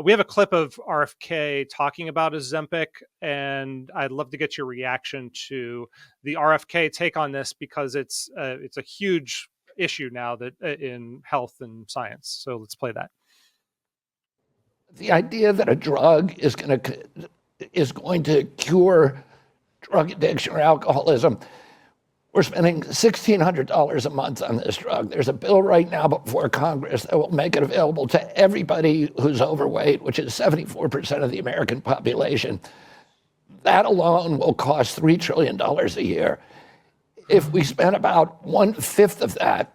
We have a clip of RFK talking about Ozempic, and I'd love to get your reaction to the RFK take on this because it's a huge issue now that in health and science. So let's play that. The idea that a drug is going to cure drug addiction or alcoholism. We're spending $1,600 a month on this drug. There's a bill right now before Congress that will make it available to everybody who's overweight, which is 74% of the American population. That alone will cost $3 trillion a year. If we spent about 1/5 of that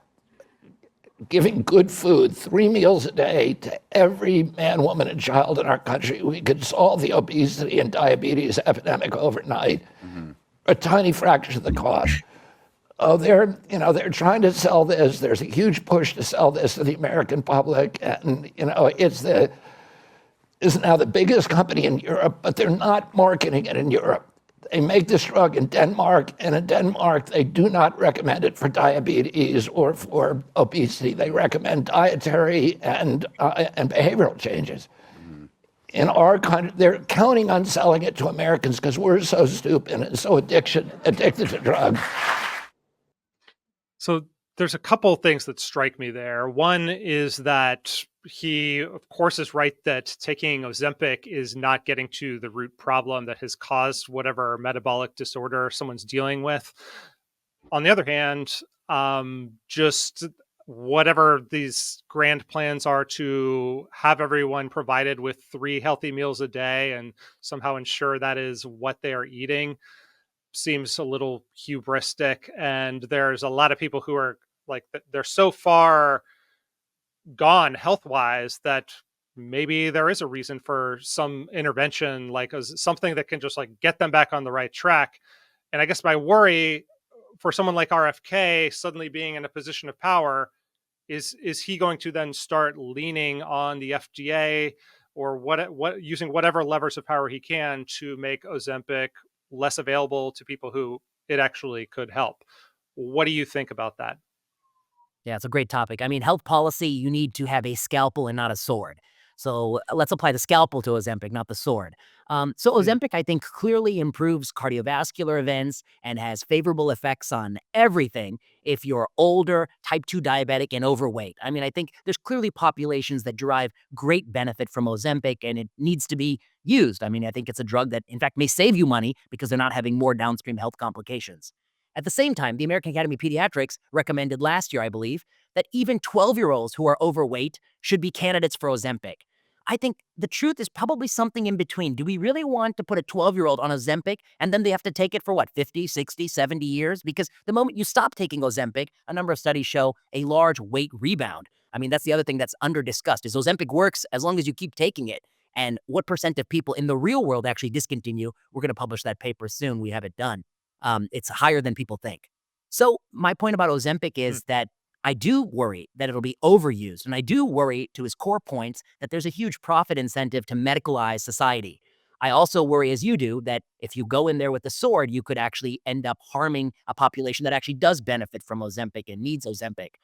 giving good food, 3 meals a day to every man, woman, and child in our country, we could solve the obesity and diabetes epidemic overnight. A tiny fraction of the cost. Oh, they're trying to sell this. There's a huge push to sell this to the American public, and it's now the biggest company in Europe, but they're not marketing it in Europe. They make this drug in Denmark, and in Denmark, they do not recommend it for diabetes or for obesity. They recommend dietary and behavioral changes. In our country, they're counting on selling it to Americans because we're so stupid and so addicted to drugs. So there's a couple of things that strike me there. One is that he, of course, is right that taking Ozempic is not getting to the root problem that has caused whatever metabolic disorder someone's dealing with. On the other hand, just whatever these grand plans are to have everyone provided with 3 healthy meals a day and somehow ensure that is what they are eating seems a little hubristic. And there's a lot of people who are like, they're so far gone health-wise that maybe there is a reason for some intervention, like something that can just like get them back on the right track. And I guess my worry for someone like RFK suddenly being in a position of power is he going to then start leaning on the FDA or what using whatever levers of power he can to make Ozempic less available to people who it actually could help? What do you think about that? Yeah, it's a great topic. I mean, health policy, you need to have a scalpel and not a sword. So let's apply the scalpel to Ozempic, not the sword. So Ozempic, I think, clearly improves cardiovascular events and has favorable effects on everything if you're older, type 2 diabetic, and overweight. I mean, I think there's clearly populations that derive great benefit from Ozempic, and it needs to be used. I mean, I think it's a drug that, in fact, may save you money because they're not having more downstream health complications. At the same time, the American Academy of Pediatrics recommended last year, I believe, that even 12-year-olds who are overweight should be candidates for Ozempic. I think the truth is probably something in between. Do we really want to put a 12-year-old on Ozempic and then they have to take it for 50, 60, 70 years? Because the moment you stop taking Ozempic, a number of studies show a large weight rebound. I mean, that's the other thing that's under-discussed is Ozempic works as long as you keep taking it. And what percent of people in the real world actually discontinue? We're going to publish that paper soon. We have it done. It's higher than people think. So my point about Ozempic is that I do worry that it'll be overused. And I do worry, to his core points, that there's a huge profit incentive to medicalize society. I also worry, as you do, that if you go in there with the sword, you could actually end up harming a population that actually does benefit from Ozempic and needs Ozempic.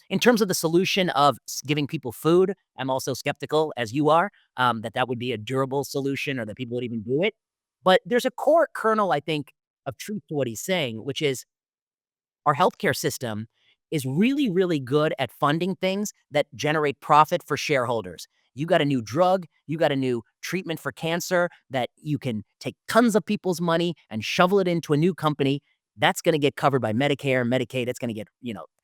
In terms of the solution of giving people food, I'm also skeptical, as you are, that would be a durable solution or that people would even do it. But there's a core kernel, I think, of truth to what he's saying, which is our healthcare system is really, really good at funding things that generate profit for shareholders. You got a new drug, you got a new treatment for cancer that you can take tons of people's money and shovel it into a new company. That's going to get covered by Medicare, Medicaid. It's going to get,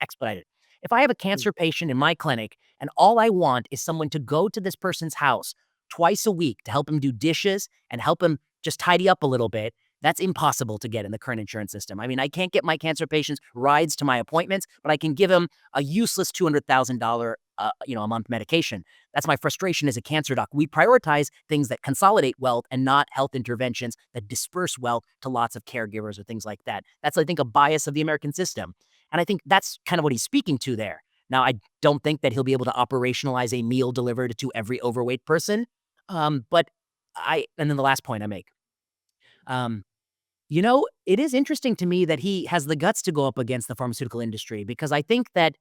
expedited. If I have a cancer patient in my clinic and all I want is someone to go to this person's house twice a week to help him do dishes and help him just tidy up a little bit, that's impossible to get in the current insurance system. I mean, I can't get my cancer patients rides to my appointments, but I can give them a useless $200,000 a month medication. That's my frustration as a cancer doc. We prioritize things that consolidate wealth and not health interventions that disperse wealth to lots of caregivers or things like that. That's, I think, a bias of the American system. And I think that's kind of what he's speaking to there. Now, I don't think that he'll be able to operationalize a meal delivered to every overweight person. And then the last point I make. It is interesting to me that he has the guts to go up against the pharmaceutical industry because I think that,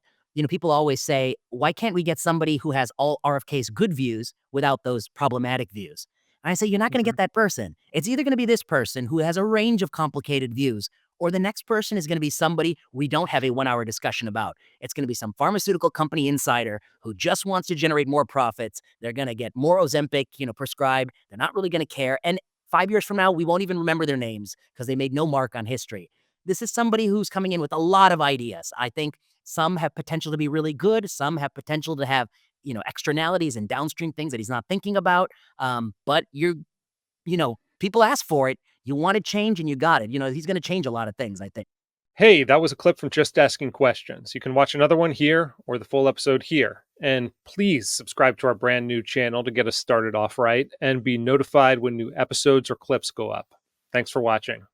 People always say, why can't we get somebody who has all RFK's good views without those problematic views? And I say, you're not going to Mhm. get that person. It's either going to be this person who has a range of complicated views, or the next person is going to be somebody we don't have a 1 hour discussion about. It's going to be some pharmaceutical company insider who just wants to generate more profits. They're going to get more Ozempic, prescribed. They're not really going to care. And 5 years from now, we won't even remember their names because they made no mark on history. This is somebody who's coming in with a lot of ideas. I think some have potential to be really good. Some have potential to have, externalities and downstream things that he's not thinking about. But people ask for it. You want to change and you got it. He's going to change a lot of things, I think. Hey, that was a clip from Just Asking Questions. You can watch another one here or the full episode here. And please subscribe to our brand new channel to get us started off right and be notified when new episodes or clips go up. Thanks for watching.